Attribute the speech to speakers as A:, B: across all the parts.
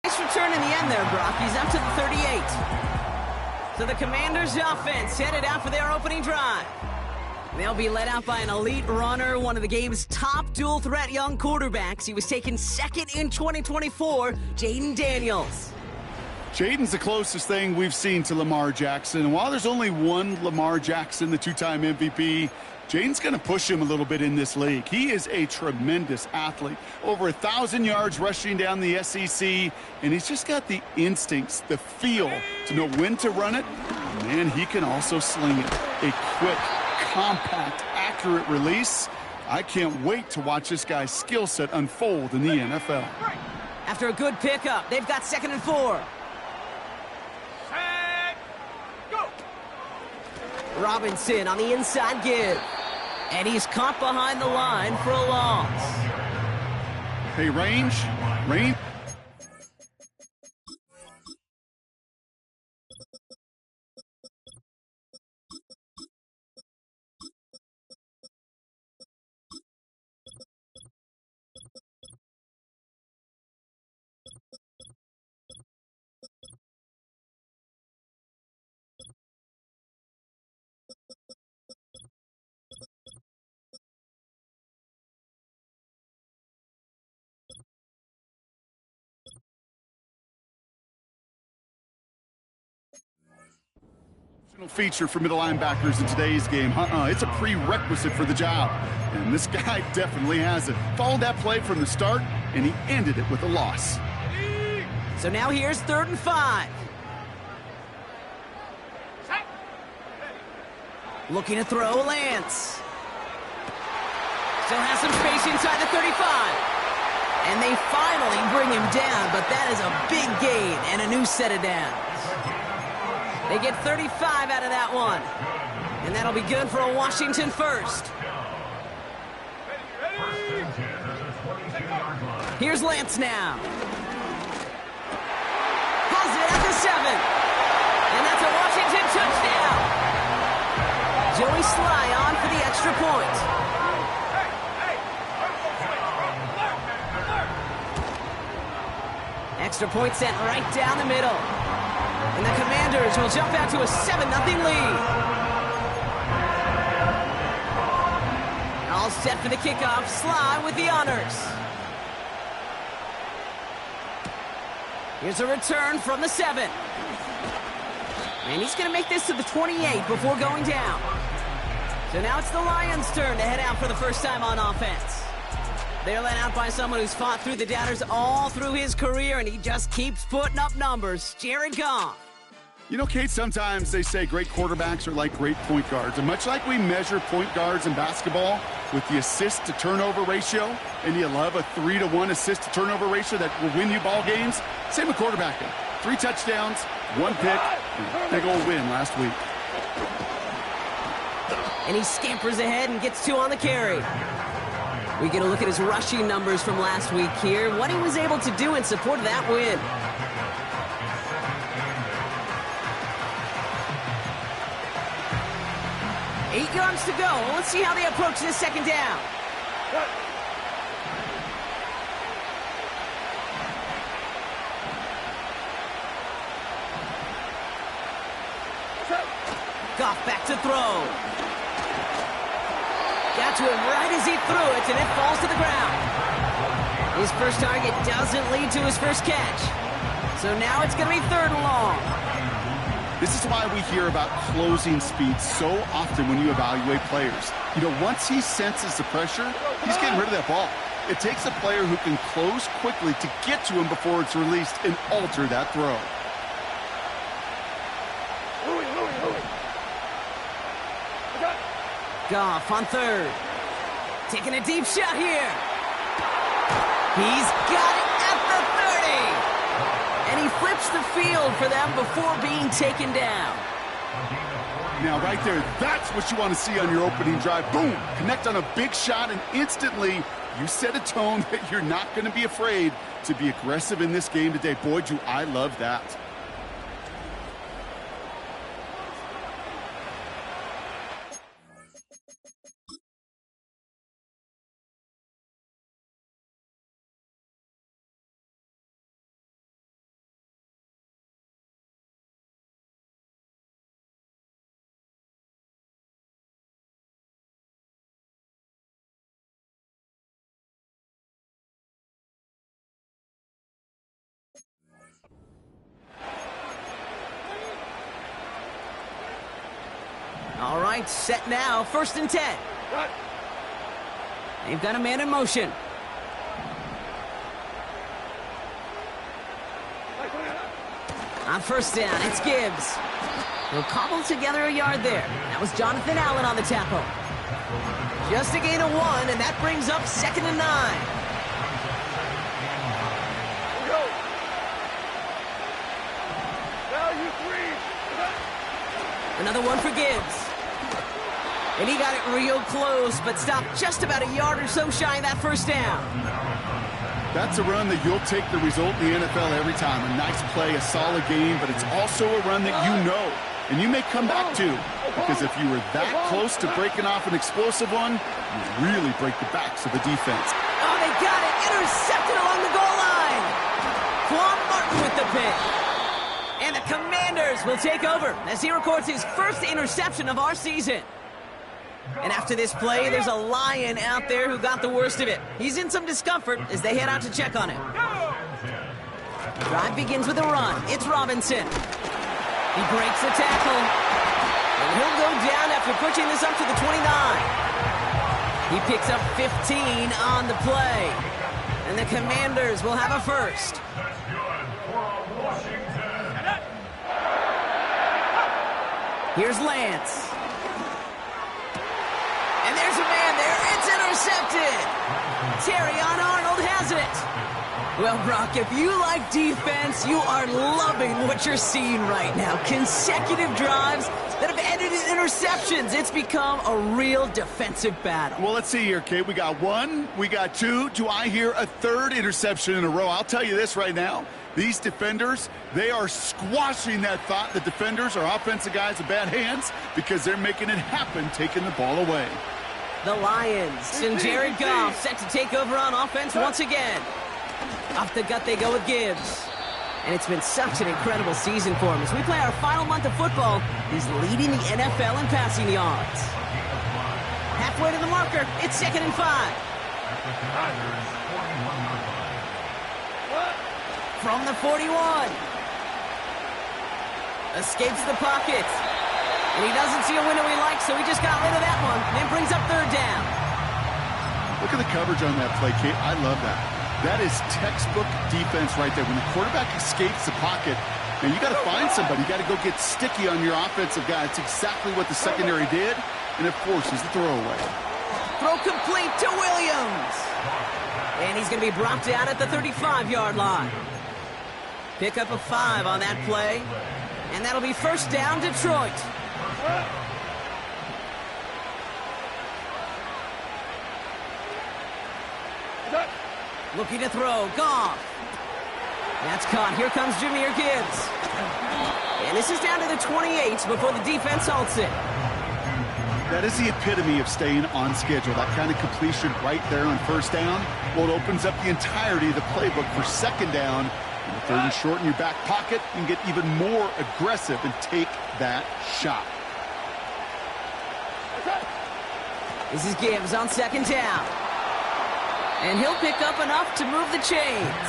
A: Nice return in the end there, Brock. He's up to the 38. So the Commanders' offense headed out for their opening drive. They'll be led out by an elite runner, one of the game's top dual-threat young quarterbacks. He was taken second in 2024, Jayden Daniels.
B: Jayden's the closest thing we've seen to Lamar Jackson. And while there's only one Lamar Jackson, the two-time MVP, Jayden's going to push him a little bit in this league. He is a tremendous athlete. Over 1,000 yards rushing down the SEC, and he's just got the instincts, the feel to know when to run it. Man, he can also sling it. A quick, compact, accurate release. I can't wait to watch this guy's skill set unfold in the NFL.
A: After a good pickup, they've got 2nd and 4. Robinson on the inside give. And he's caught behind the line for a loss.
B: Hey, range. Feature for middle linebackers in today's game. It's a prerequisite for the job. And this guy definitely has it. Followed that play from the start, and he ended it with a loss.
A: So now here's 3rd and 5. Looking to throw, Lance. Still has some space inside the 35. And they finally bring him down, but that is a big gain and a new set of downs. They get 35 out of that one. And that'll be good for a Washington first. Here's Lance now. Pulls it at the 7. And that's a Washington touchdown. Joey Sly on for the extra point. Extra point sent right down the middle. And the Commanders will jump out to a 7-0 lead. All set for the kickoff. Sly with the honors. Here's a return from the 7. And he's going to make this to the 28 before going down. So now it's the Lions' turn to head out for the first time on offense. They're led out by someone who's fought through the doubters all through his career, and he just keeps putting up numbers. Jared Goff.
B: You know, Kate, sometimes they say great quarterbacks are like great point guards. And much like we measure point guards in basketball with the assist-to-turnover ratio, and you love a 3-to-1 assist-to-turnover ratio that will win you ball games, same with quarterbacking. 3 touchdowns, 1 pick, and a big old win last week.
A: And he scampers ahead and gets 2 on the carry. We get a look at his rushing numbers from last week here, what he was able to do in support of that win. Eight yards to go. Let's see how they approach this second down. Goff back to throw. Got to him right as he threw it, and it falls to the ground. His first target doesn't lead to his first catch. So now it's going to be 3rd and long.
B: This is why we hear about closing speed so often when you evaluate players. You know, once he senses the pressure, he's getting rid of that ball. It takes a player who can close quickly to get to him before it's released and alter that throw.
A: Goff on 3rd. Taking a deep shot here. He's got it at the 30. And he flips the field for them before being taken down.
B: Now, right there, that's what you want to see on your opening drive. Boom! Connect on a big shot, and instantly you set a tone that you're not going to be afraid to be aggressive in this game today. Boy, do I love that.
A: right, set now, 1st and 10. They've got a man in motion. On 1st down, it's Gibbs. He'll cobble together a yard there. That was Jonathan Allen on the tackle. Just a gain of 1, and that brings up 2nd and 9. Another one for Gibbs. And he got it real close, but stopped just about a yard or so shy of that 1st down.
B: That's a run that you'll take the result in the NFL every time. A nice play, a solid game, but it's also a run that you know, and you may come back to, because if you were that close to breaking off an explosive one, you really break the backs of the defense.
A: Oh, they got it! Intercepted along the goal line! Quan Martin with the pick. And the Commanders will take over as he records his 1st interception of our season. And after this play, there's a Lion out there who got the worst of it. He's in some discomfort as they head out to check on him. Drive begins with a run. It's Robinson. He breaks the tackle. And he'll go down after pushing this up to the 29. He picks up 15 on the play. And the Commanders will have a 1st. Here's Lance. And there's a man there. It's intercepted. Terrion Arnold has it. Well, Brock, if you like defense, you are loving what you're seeing right now. Consecutive drives that have ended in interceptions. It's become a real defensive battle.
B: Well, let's see here, Kate. We got 1, we got 2. Do I hear a 3rd interception in a row? I'll tell you this right now. These defenders, they are squashing that thought that defenders are offensive guys with bad hands because they're making it happen, taking the ball away.
A: The Lions and Jared Goff set to take over on offense once again. Off the gut they go with Gibbs. And it's been such an incredible season for him. As we play our final month of football, he's leading the NFL in passing yards. Halfway to the marker, it's 2nd and 5. From the 41. Escapes the pocket. And he doesn't see a window he likes, so he just got rid of that one. And brings up 3rd down.
B: Look at the coverage on that play, Kate. I love that. That is textbook defense right there. When the quarterback escapes the pocket, and you got to find somebody. You got to go get sticky on your offensive guy. It's exactly what the secondary did, and it forces the throwaway.
A: Throw complete to Williams. And he's going to be brought down at the 35-yard line. Pick up a 5 on that play. And that'll be 1st down, Detroit. Looking to throw. Goff. That's caught. Here comes Jahmyr Gibbs. And this is down to the 28 before the defense halts it.
B: That is the epitome of staying on schedule. That kind of completion right there on 1st down. Well, it opens up the entirety of the playbook for 2nd down. And 3rd and short in your back pocket, you can get even more aggressive and take that shot.
A: This is Gibbs on 2nd down. And he'll pick up enough to move the chains.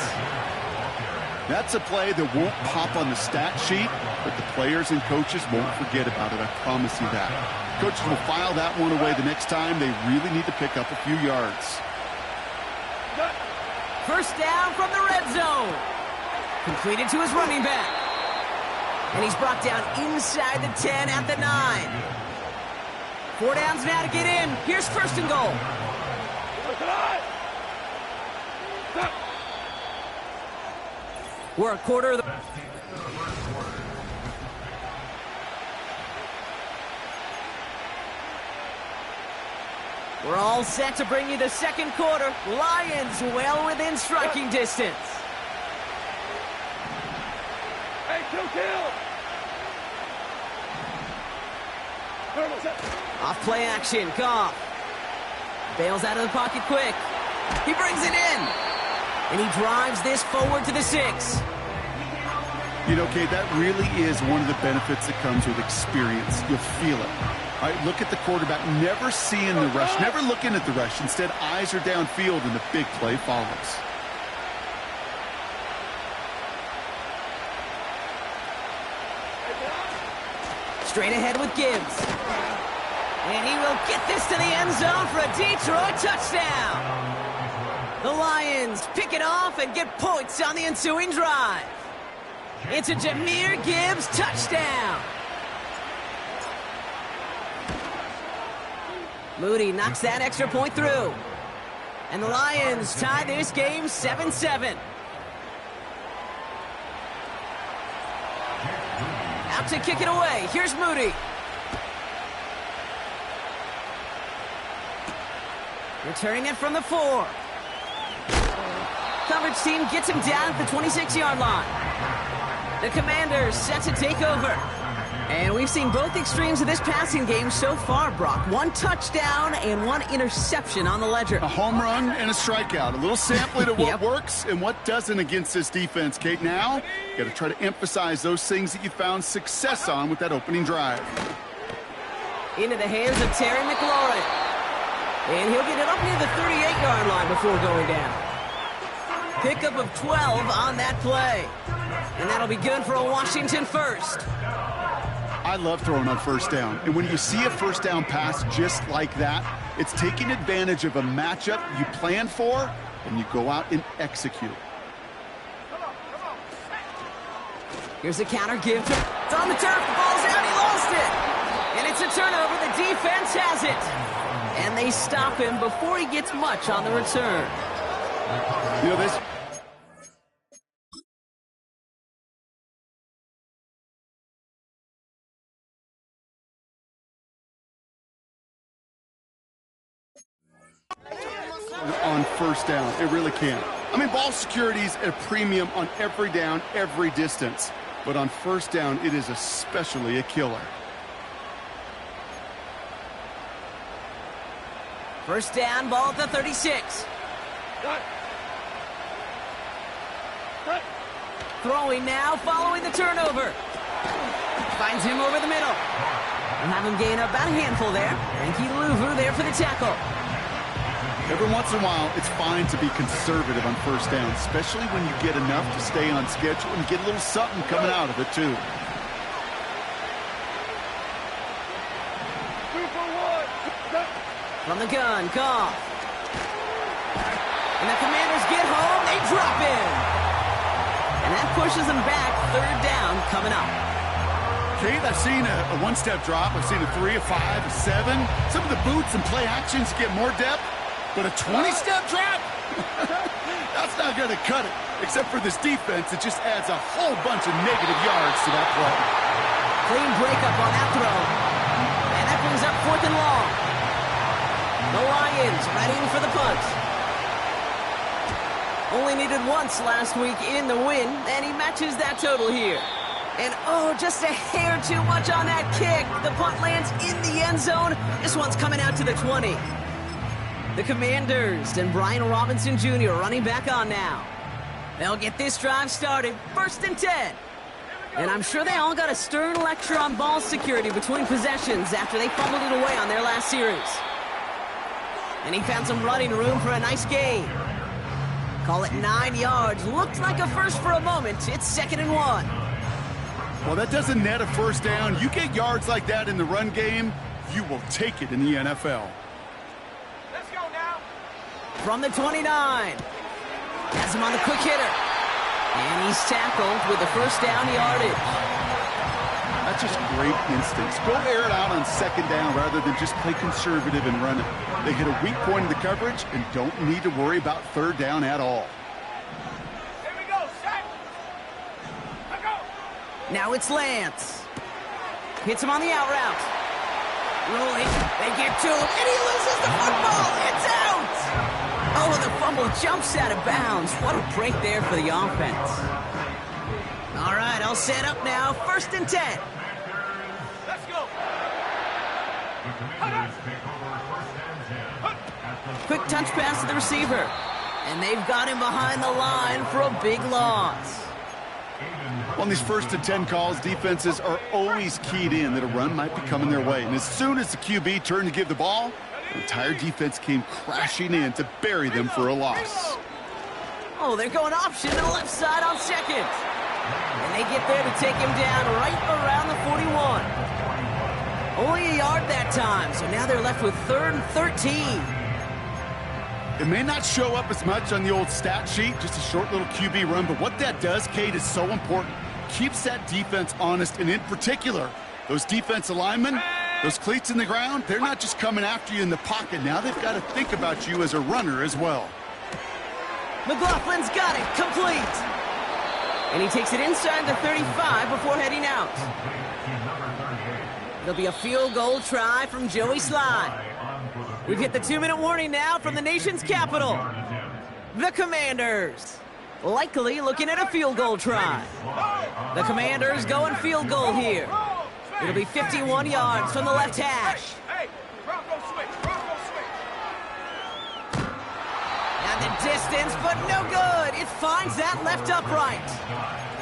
B: That's a play that won't pop on the stat sheet, but the players and coaches won't forget about it. I promise you that. Coaches will file that one away the next time. They really need to pick up a few yards.
A: 1st down from the red zone. Completed to his running back. And he's brought down inside the 10 at the 9. 4 downs now to get in. Here's 1st and goal. We're a quarter of the... We're all set to bring you the 2nd quarter. Lions well within striking distance.
C: Hey, kill!
A: Off play action, Goff. Bails out of the pocket quick. He brings it in. And he drives this forward to the 6.
B: You know, Kate, that really is one of the benefits that comes with experience. You'll feel it. All right, look at the quarterback, never seeing the rush, never looking at the rush. Instead, eyes are downfield, and the big play follows.
A: Straight ahead with Gibbs. And he will get this to the end zone for a Detroit touchdown. The Lions pick it off and get points on the ensuing drive. It's a Jahmyr Gibbs touchdown. Moody knocks that extra point through. And the Lions tie this game 7-7. Out to kick it away. Here's Moody. Returning it from the 4. Coverage team gets him down at the 26-yard line. The Commanders set to take over. And we've seen both extremes of this passing game so far, Brock. 1 touchdown and 1 interception on the ledger.
B: A home run and a strikeout. A little sampling of what works and what doesn't against this defense, Kate. Now, you got to try to emphasize those things that you found success on with that opening drive.
A: Into the hands of Terry McLaurin. And he'll get it up near the 38-yard line before going down. Pickup of 12 on that play. And that'll be good for a Washington first.
B: I love throwing on first down. And when you see a first down pass just like that, it's taking advantage of a matchup you plan for, and you go out and execute.
A: Here's the counter give. It's on the turf. The ball's out. He lost it. And it's a turnover. The defense has it. And they stop him before he gets much on the return.
B: You know, this... on first down. It really can. I mean, ball security's at a premium on every down, every distance. But on first down, it is especially a killer.
A: First down, ball at the 36. Throwing now, following the turnover. Finds him over the middle. And have him gain about a handful there. Frankie Louvu there for the tackle.
B: Every once in a while, it's fine to be conservative on first down, especially when you get enough to stay on schedule and get a little something coming out of it, too.
C: 2 for 1.
A: From the gun, Goff. And the Commanders get home, they drop in. And that pushes them back, 3rd down coming up.
B: Kate, I've seen a one-step drop. I've seen a 3, a 5, a 7. Some of the boots and play actions get more depth. But a 20-step drop? That's not going to cut it. Except for this defense, it just adds a whole bunch of negative yards to that play.
A: Clean breakup on that throw. And that brings up 4th and long. The Lions ready for the punt. Only needed once last week in the win, and he matches that total here. And oh, just a hair too much on that kick. The punt lands in the end zone. This one's coming out to the 20. The Commanders and Brian Robinson Jr. running back on now. They'll get this drive started, 1st and 10. And I'm sure they all got a stern lecture on ball security between possessions after they fumbled it away on their last series. And he found some running room for a nice gain. Call it 9 yards. Looked like a first for a moment. It's 2nd and 1.
B: Well, that doesn't net a first down. You get yards like that in the run game, you will take it in the NFL.
A: From the 29. Has him on the quick hitter. And he's tackled with the first down yardage.
B: That's just great instincts. Go air it out on 2nd down rather than just play conservative and run it. They hit a weak point in the coverage and don't need to worry about 3rd down at all.
C: Here we go, set. Let go.
A: Now it's Lance. Hits him on the out route. Rolling. They get to him, and he loses the football. It's out. Oh, the fumble jumps out of bounds. What a break there for the offense. All right, all set up now. 1st and 10.
C: Let's go.
A: Quick touch pass to the receiver. And they've got him behind the line for a big loss.
B: On these 1st and 10 calls, defenses are always keyed in that a run might be coming their way. And as soon as the QB turned to give the ball, the entire defense came crashing in to bury them for a loss.
A: Oh, they're going option to the left side on 2nd. And they get there to take him down right around the 41. Only a yard that time, so now they're left with 3rd and 13.
B: It may not show up as much on the old stat sheet, just a short little QB run, but what that does, Kate, is so important. Keeps that defense honest, and in particular, those defensive linemen, those cleats in the ground, they're not just coming after you in the pocket. Now they've got to think about you as a runner as well.
A: McLaughlin's got it, complete. And he takes it inside the 35 before heading out. It'll be a field goal try from Joey Sly. We've hit the 2-minute warning now from the nation's capital. The Commanders likely looking at a field goal try. The Commanders going field goal here. It'll be 51 yards from the left hash.
C: Hey, Bronco switch, Bronco switch.
A: And the distance, but no good. It finds that left upright.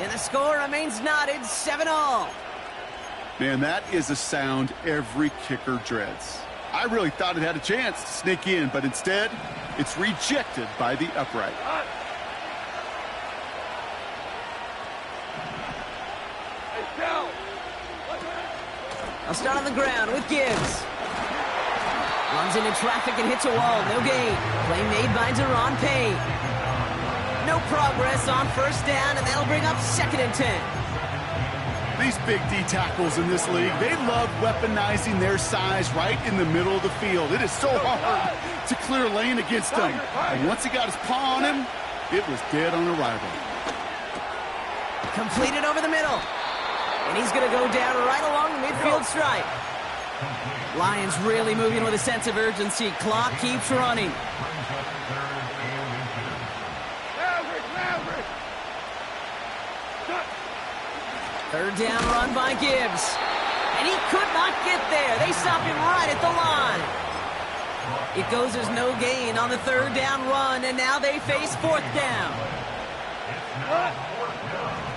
A: And the score remains knotted 7-all.
B: Man, that is a sound every kicker dreads. I really thought it had a chance to sneak in, but instead, it's rejected by the upright.
C: Hey, down.
A: I'll start on the ground with Gibbs. Runs into traffic and hits a wall. No gain. Play made by Deron Payne. No progress on first down, and that'll bring up 2nd and 10.
B: These big D tackles in this league, they love weaponizing their size right in the middle of the field. It is so hard to clear lane against them. And once he got his paw on him, it was dead on arrival.
A: Completed over the middle. And he's going to go down right along the midfield stripe. Lions really moving with a sense of urgency. Clock keeps running. Third down run by Gibbs. And he could not get there. They stop him right at the line. It goes as no gain on the 3rd down run, and now they face 4th down.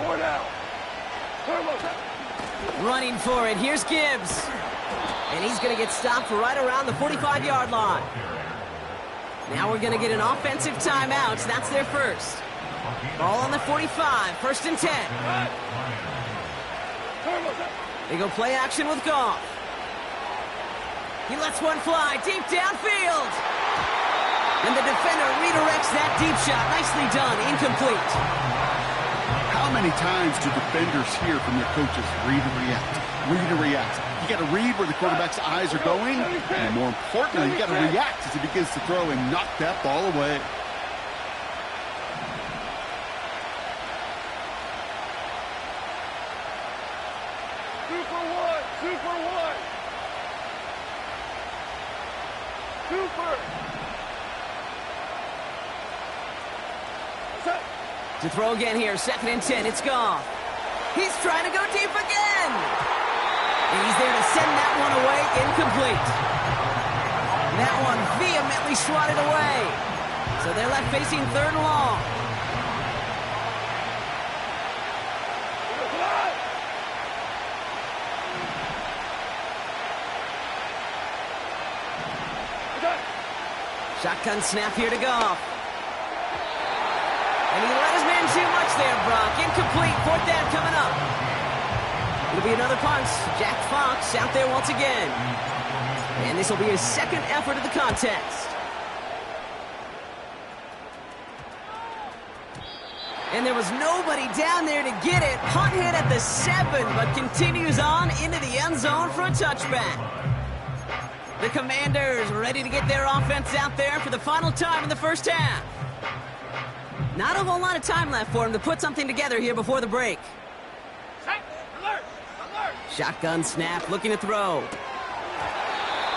C: 4 down.
A: Running for it. Here's Gibbs. And he's going to get stopped right around the 45-yard line. Now we're going to get an offensive timeout. That's their first. Ball on the 45. 1st and 10. They go play action with Goff. He lets one fly deep downfield. And the defender redirects that deep shot. Nicely done. Incomplete.
B: How many times do defenders hear from their coaches, read and react, read and react? You got to read where the quarterback's eyes are going, and more importantly, you got to react as he begins to throw and knock that ball away.
A: To throw again here, 2nd and 10, it's Goff. He's trying to go deep again. And he's there to send that one away, incomplete. That one vehemently swatted away. So they're left facing 3rd and long. Shotgun snap here to Goff. And he let his man too much there, Brock. Incomplete. 4th down coming up. It'll be another punt. Jack Fox out there once again. And this will be his 2nd effort of the contest. And there was nobody down there to get it. Punt hit at the 7, but continues on into the end zone for a touchback. The Commanders ready to get their offense out there for the final time in the first half. Not a whole lot of time left for him to put something together here before the break.
C: Alert! Alert!
A: Shotgun snap, looking to throw.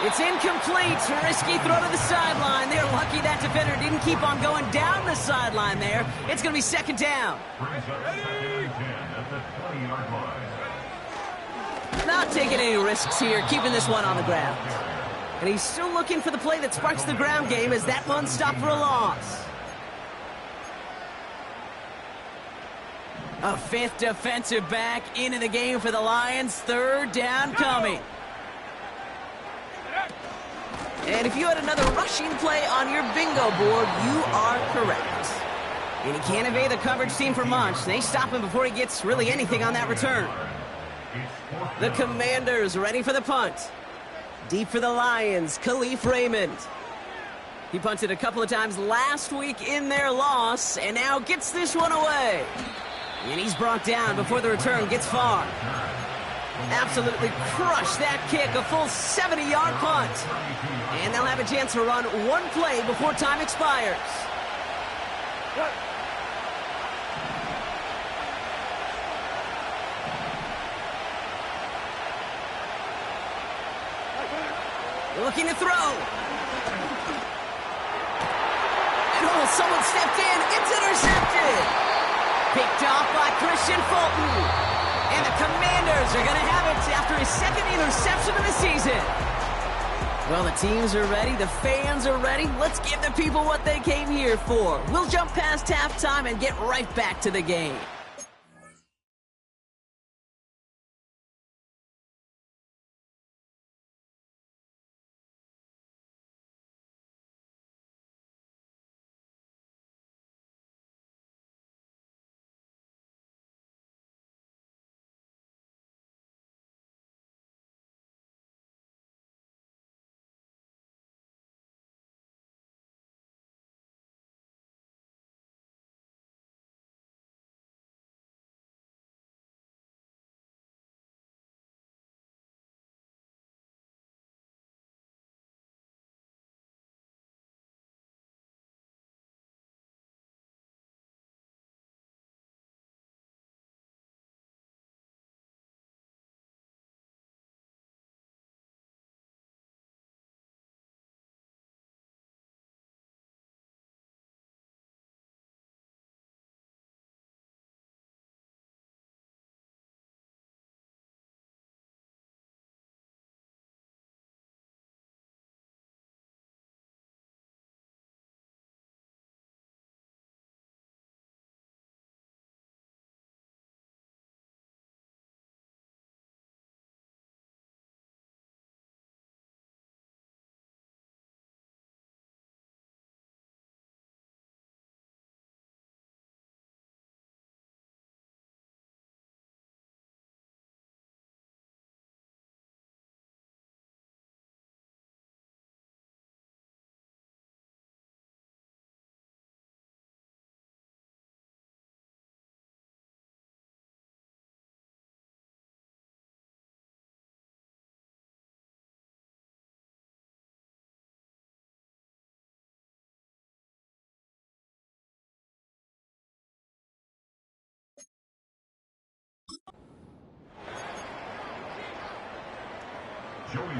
A: It's incomplete. Risky throw to the sideline. They're lucky that defender didn't keep on going down the sideline there. It's going to be 2nd down. Not taking any risks here, keeping this one on the ground. And he's still looking for the play that sparks the ground game as that one stopped for a loss. A 5th defensive back into the game for the Lions. 3rd down coming. And if you had another rushing play on your bingo board, you are correct. And he can't evade the coverage team for much. They stop him before he gets really anything on that return. The Commanders ready for the punt. Deep for the Lions, Khalif Raymond. He punted a couple of times last week in their loss, and now gets this one away. And he's brought down before the return gets far. Absolutely crushed that kick, a full 70-yard punt. And they'll have a chance to run one play before time expires. Looking to throw. And someone stepped in. It's intercepted. Picked off by Christian Fulton. And the Commanders are going to have it after his second interception of the season. Well, the teams are ready. The fans are ready. Let's give the people what they came here for. We'll jump past halftime and get right back to the game.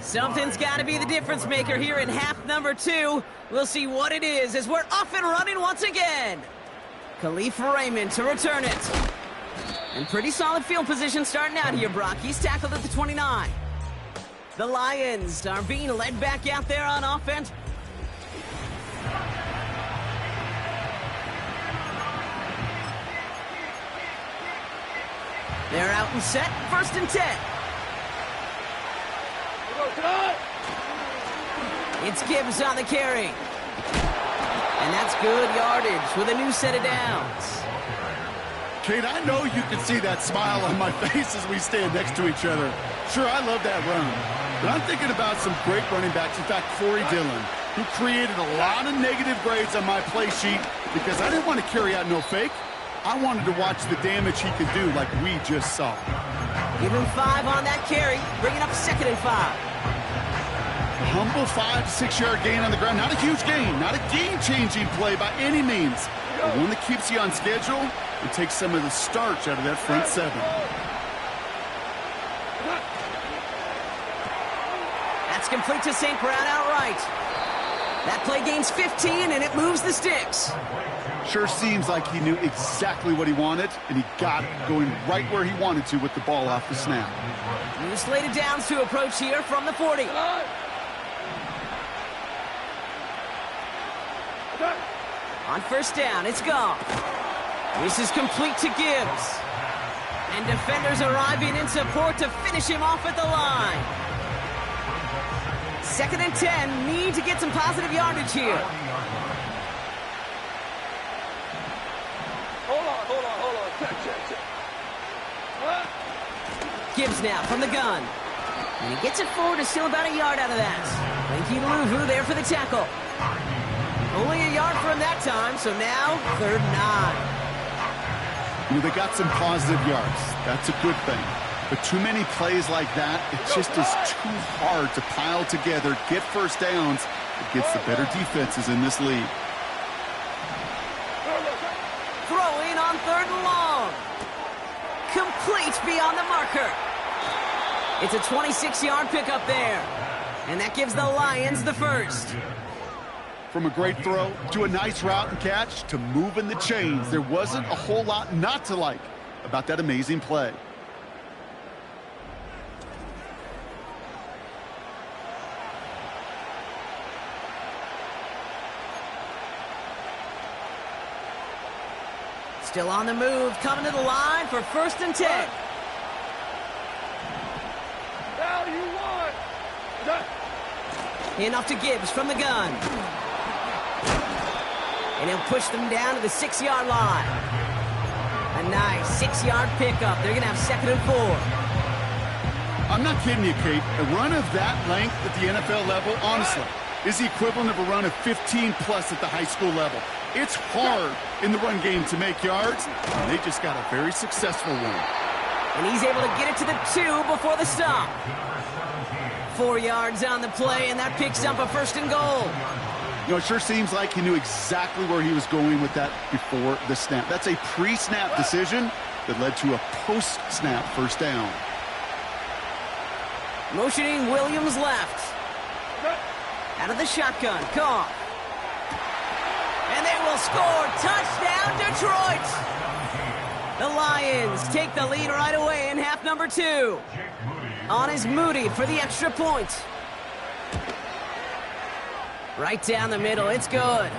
A: Something's got to be the difference maker here in half number 2. We'll see what it is as we're off and running once again. Khalif Raymond to return it. And pretty solid field position starting out here, Brock. He's tackled at the 29. The Lions are being led back out there on offense. They're out and set, 1st and 10. It's Gibbs on the carry. And that's good yardage with a new set of downs.
B: Kate, I know you can see that smile on my face as we stand next to each other. Sure, I love that run. But I'm thinking about some great running backs. In fact, Corey Dillon, who created a lot of negative grades on my play sheet because I didn't want to carry out no fake. I wanted to watch the damage he could do like we just saw.
A: Give him 5 on that carry, bringing up 2nd and 5.
B: Humble 5 to 6 yard gain on the ground. Not a huge gain, not a game-changing play by any means. But one that keeps you on schedule and takes some of the starch out of that front 7.
A: That's complete to St. Brown outright. That play gains 15 and it moves the sticks.
B: Sure seems like he knew exactly what he wanted, and he got it going right where he wanted to with the ball off the snap.
A: New slated downs to approach here from the 40. On 1st down, it's gone. This is complete to Gibbs. And defenders arriving in support to finish him off at the line. 2nd and 10, need to get some positive yardage here.
C: Hold on. Check.
A: Gibbs now from the gun. And he gets it forward to steal about a yard out of that. Lanky Luvu there for the tackle. Only a yard for him that time, so now 3rd and 9.
B: You know, they got some positive yards. That's a good thing. But too many plays like that, it just is too hard to pile together, get first downs against the better defenses in this league.
A: Throwing on 3rd and long. Complete beyond the marker. It's a 26-yard pickup there. And that gives the Lions the first.
B: From a great throw to a nice route and catch to moving the chains, there wasn't a whole lot not to like about that amazing play.
A: Still on the move, coming to the line for 1st and 10.
C: Now you won.
A: Handoff to Gibbs from the gun. And he'll push them down to the 6-yard line. A nice 6-yard pickup. They're going to have 2nd and 4.
B: I'm not kidding you, Kate. A run of that length at the NFL level, honestly, is the equivalent of a run of 15-plus at the high school level. It's hard in the run game to make yards, and they just got a very successful one.
A: And he's able to get it to the 2 before the stop. 4 yards on the play, and that picks up a 1st and goal.
B: You know, it sure seems like he knew exactly where he was going with that before the snap. That's a pre-snap decision that led to a post-snap 1st down.
A: Motioning Williams left. Out of the shotgun, Goff. And they will score. Touchdown, Detroit! The Lions take the lead right away in half number 2. On is Moody for the extra point. Right down the middle, it's good.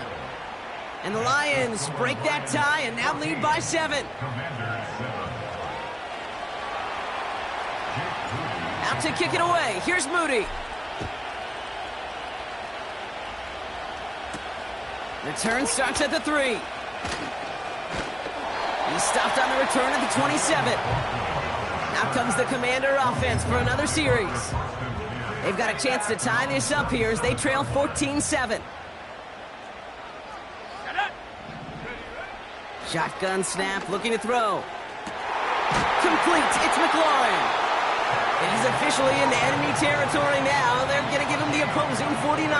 A: And the Lions break that tie and now lead by 7. Out to kick it away. Here's Moody. Return starts at the 3. He's stopped on the return at the 27. Now comes the Commander offense for another series. They've got a chance to tie this up here as they trail 14-7. Shotgun snap, looking to throw. Complete, it's McLaurin. It is officially in enemy territory now. They're going to give him the opposing 49.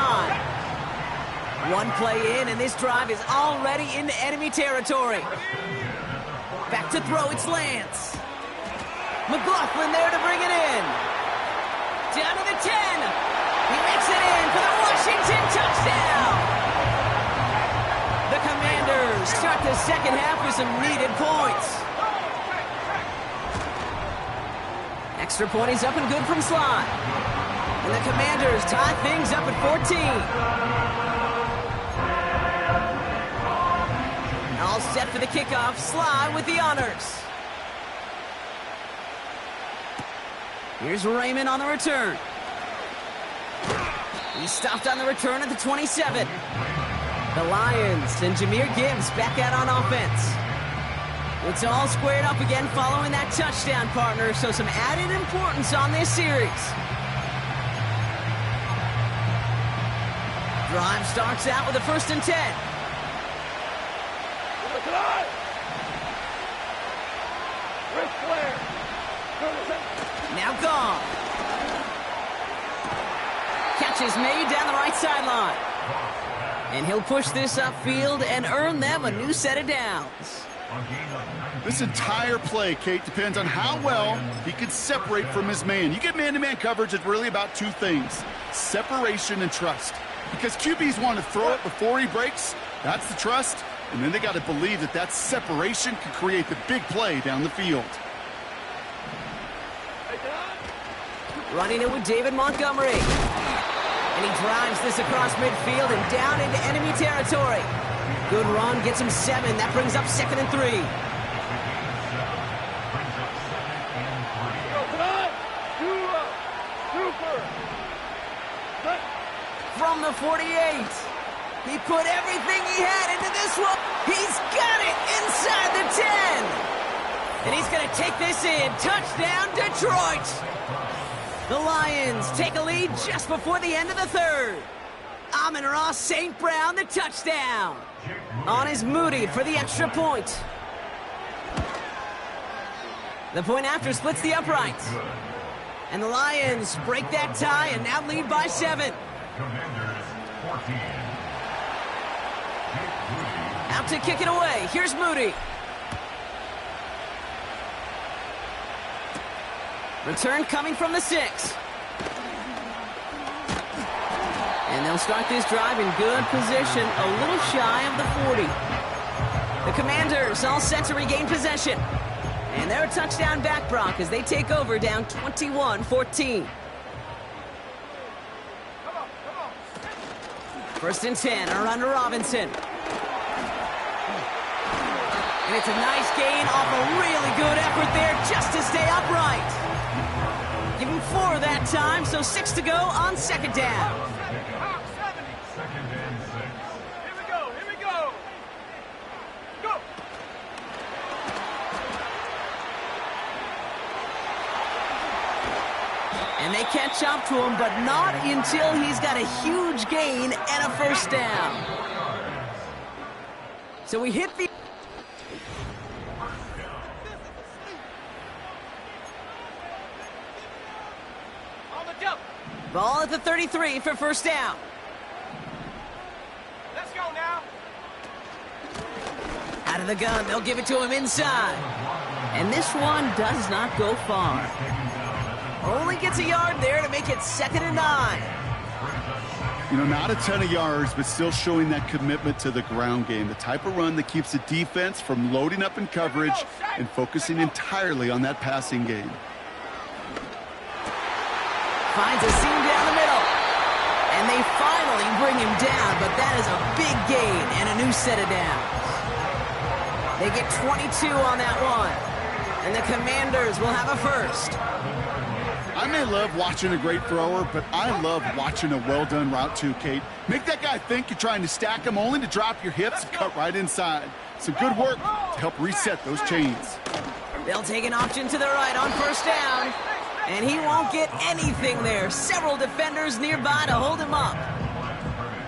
A: One play in, and this drive is already into enemy territory. Back to throw, it's Lance. McLaughlin there to bring it in. Down to the 10. He makes it in for the Washington touchdown. The Commanders start the 2nd half with some needed points. Extra point is up and good from Sly. And the Commanders tie things up at 14. All set for the kickoff. Sly with the honors. Here's Raymond on the return. He stopped on the return at the 27. The Lions and Jahmyr Gibbs back out on offense. It's all squared up again following that touchdown, partner, so some added importance on this series. Drive starts out with a 1st and 10. Now gone. Catch is made down the right sideline. And he'll push this upfield and earn them a new set of downs.
B: This entire play, Kate, depends on how well he can separate from his man. You get man-to-man coverage, it's really about 2 things: separation and trust. Because QBs want to throw it before he breaks. That's the trust. And then they got to believe that that separation can create the big play down the field.
A: Running it with David Montgomery. And he drives this across midfield and down into enemy territory. Good run, gets him 7. That brings up 2nd and 3. From the 48. He put everything he had into this one. He's got it inside the 10. And he's going to take this in. Touchdown, Detroit. The Lions take a lead just before the end of the third. Amon-Ra St. Brown, the touchdown. On is Moody for the extra point. The point after splits the uprights. And the Lions break that tie and now lead by 7. Out to kick it away. Here's Moody. Return coming from the 6. And they'll start this drive in good position, a little shy of the 40. The Commanders all set to regain possession. And they're a touchdown back, Brock, as they take over down 21-14. First and 10, around to Robinson. And it's a nice gain off a really good effort there just to stay upright. Give him 4 that time, so 6 to go on second down.
C: Here we go. Go!
A: And they catch up to him, but not until he's got a huge gain and a first down. So we hit the... Ball at the 33 for first down.
C: Let's go now.
A: Out of the gun, they'll give it to him inside. And this one does not go far. Only gets a yard there to make it 2nd and 9.
B: You know, not a ton of yards, but still showing that commitment to the ground game. The type of run that keeps the defense from loading up in coverage and focusing entirely on that passing game.
A: Finds a seam down the middle. And they finally bring him down, but that is a big gain and a new set of downs. They get 22 on that one. And the Commanders will have a first.
B: I may love watching a great thrower, but I love watching a well-done route too, Kate. Make that guy think you're trying to stack him only to drop your hips and cut right inside. Some good work to help reset those chains.
A: They'll take an option to the right on first down. And he won't get anything there. Several defenders nearby to hold him up.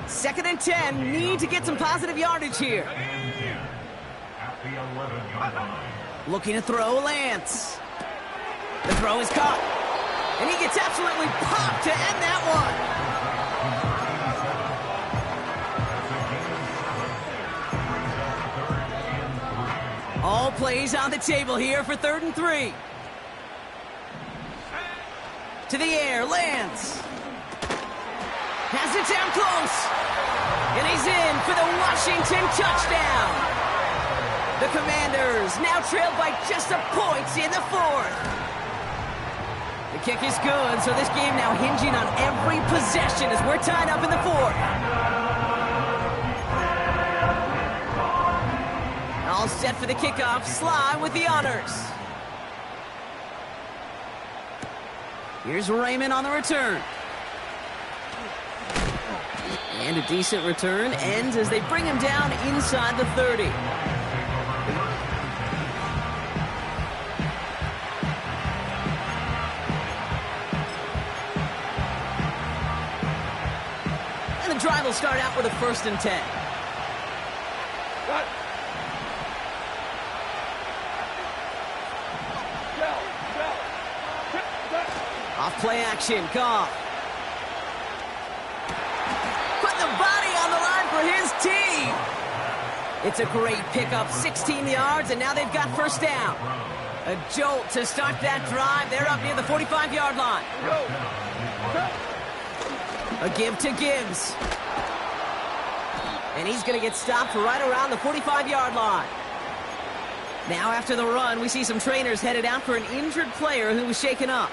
A: 2nd and 10. Need to get some positive yardage here. Looking to throw Lance. The throw is caught. And he gets absolutely popped to end that one. All plays on the table here for 3rd and 3. To the air, Lance. Has it down close. And he's in for the Washington touchdown. The Commanders now trailed by just a point in the 4th. The kick is good, so this game now hinging on every possession as we're tied up in the 4th. All set for the kickoff. Sly with the honors. Here's Raymond on the return. And a decent return ends as they bring him down inside the 30. And the drive will start out with a 1st and 10.
C: Got it.
A: Off play action, Goff. Put the body on the line for his team. It's a great pickup, 16 yards, and now they've got first down. A jolt to start that drive. They're up near the 45-yard line. A give to Gibbs. And he's going to get stopped right around the 45-yard line. Now after the run, we see some trainers headed out for an injured player who was shaken up.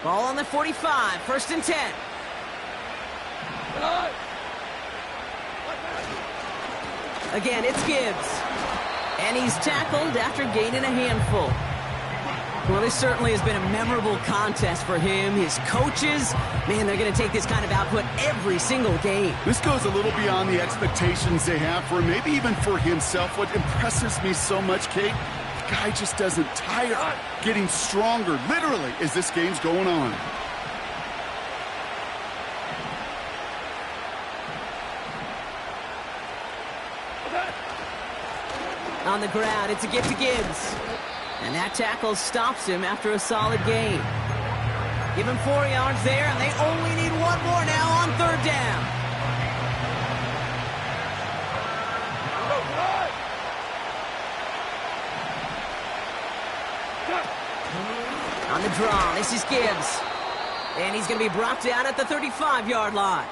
A: Ball on the 45, 1st and 10. Again, it's Gibbs. And he's tackled after gaining a handful. Well, this certainly has been a memorable contest for him. His coaches, man, they're going to take this kind of output every single game.
B: This goes a little beyond the expectations they have for him, maybe even for himself. What impresses me so much, Kate, guy just doesn't tire. Getting stronger, literally, as this game's going on.
A: On the ground, it's a gift to Gibbs. And that tackle stops him after a solid gain. Give him 4 yards there, and they only need one more now on third down. On the draw, this is Gibbs. And he's going to be brought down at the 35-yard line.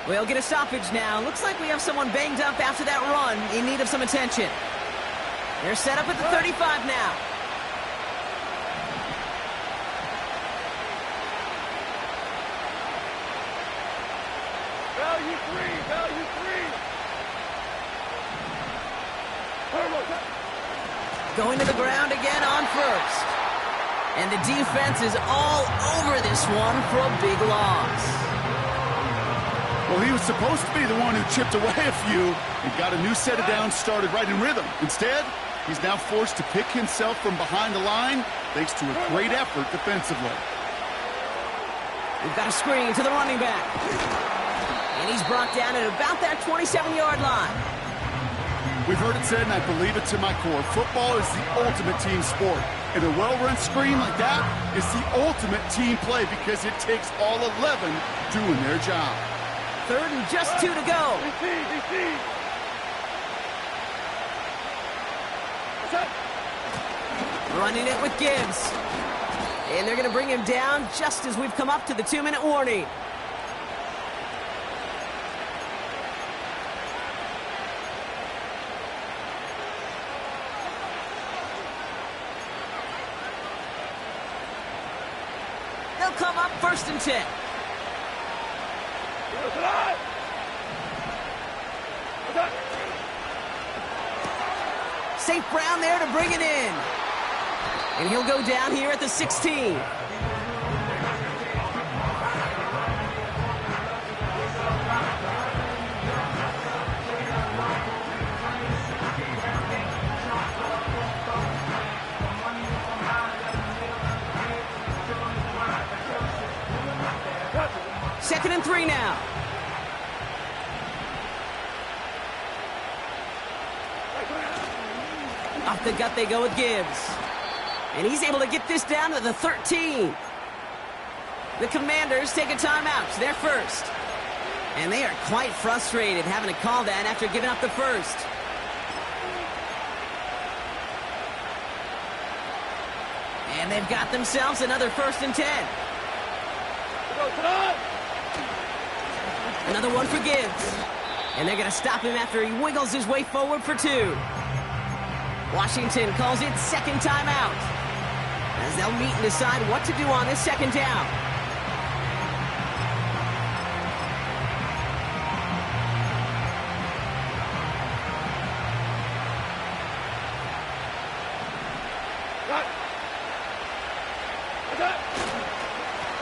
A: We'll get a stoppage now. Looks like we have someone banged up after that run in need of some attention. They're set up at the 35 now.
C: Value three, value three.
A: Going to the ground again on first. And the defense is all over this one for a big loss.
B: Well, he was supposed to be the one who chipped away a few and got a new set of downs started right in rhythm. Instead, he's now forced to pick himself from behind the line thanks to a great effort defensively.
A: We've got a screen to the running back. And he's brought down at about that 27-yard line.
B: We've heard it said, and I believe it to my core, football is the ultimate team sport. And a well-run screen like that is the ultimate team play because it takes all 11 doing their job.
A: Third and just 2 to go. Running it with Gibbs. And they're going to bring him down just as we've come up to the 2-minute warning. They'll come up 1st and 10. St. Brown there to bring it in. And he'll go down here at the 16. Second and 3 now. Off the gut they go with Gibbs. And he's able to get this down to the 13. The Commanders take a timeout. They're first. And they are quite frustrated having to call that after giving up the first. And they've got themselves another 1st and 10. Another one for Gibbs. And they're going to stop him after he wiggles his way forward for 2. Washington calls it second timeout, as they'll meet and decide what to do on this second down.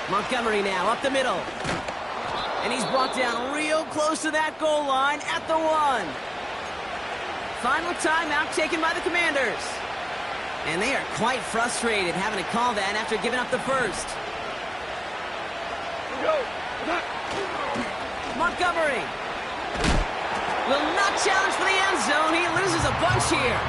A: Montgomery now up the middle. And he's brought down real close to that goal line at the 1. Final timeout taken by the Commanders. And they are quite frustrated having to call that after giving up the first. Montgomery will not challenge for the end zone. He loses a bunch here.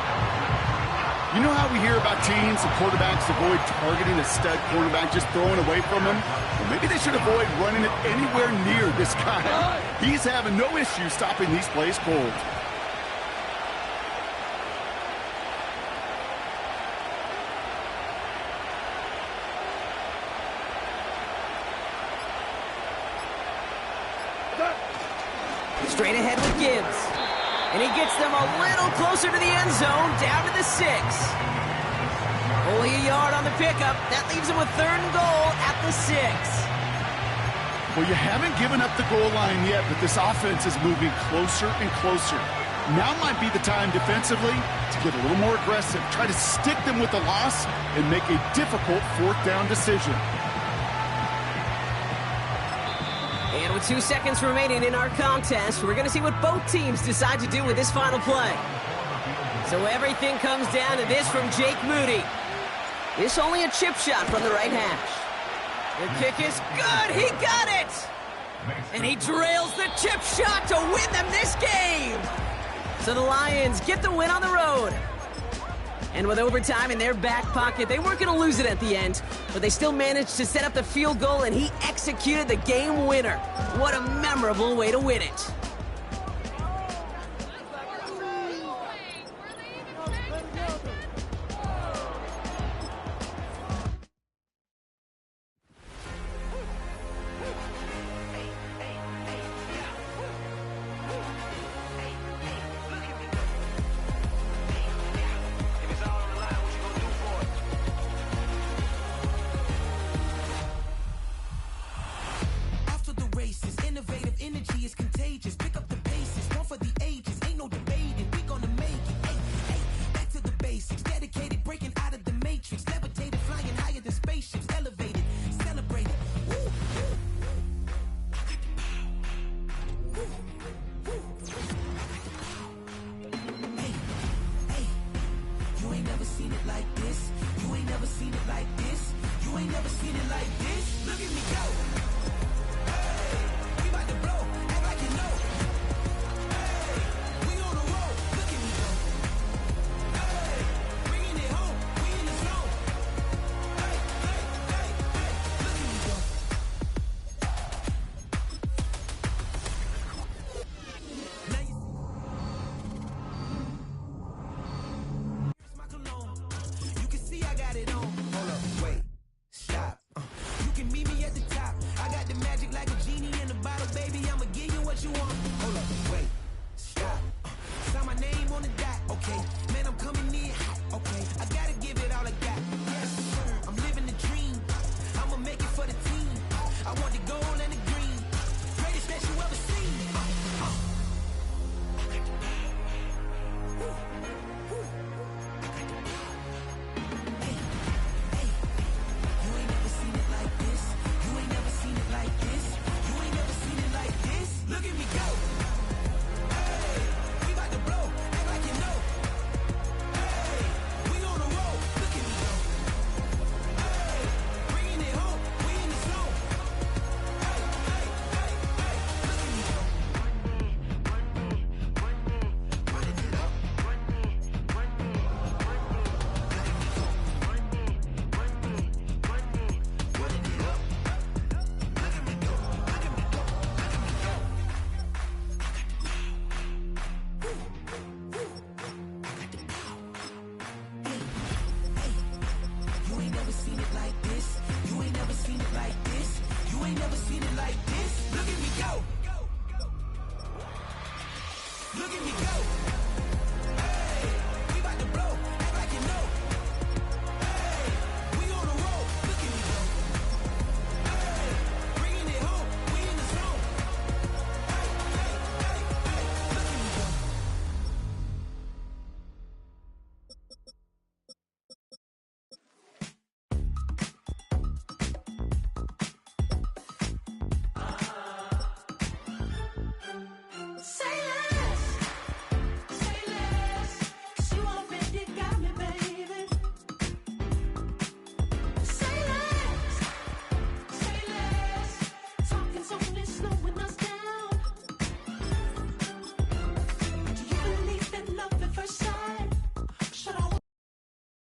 B: You know how we hear about teams and quarterbacks avoid targeting a stud quarterback, just throwing away from him? Well, maybe they should avoid running it anywhere near this guy. He's having no issue stopping these plays cold.
A: Straight ahead with Gibbs. And he gets them a little closer to the end zone, down to the 6. Only a yard on the pickup. That leaves him with 3rd and goal at the 6.
B: Well, you haven't given up the goal line yet, but this offense is moving closer and closer. Now might be the time defensively to get a little more aggressive, try to stick them with the loss, and make a difficult 4th down decision.
A: And with 2 seconds remaining in our contest, we're going to see what both teams decide to do with this final play. So everything comes down to this from Jake Moody. This only a chip shot from the right hash. The kick is good. He got it. And he drills the chip shot to win them this game. So the Lions get the win on the road. And with overtime in their back pocket, they weren't going to lose it at the end, but they still managed to set up the field goal, and he executed the game winner. What a memorable way to win it.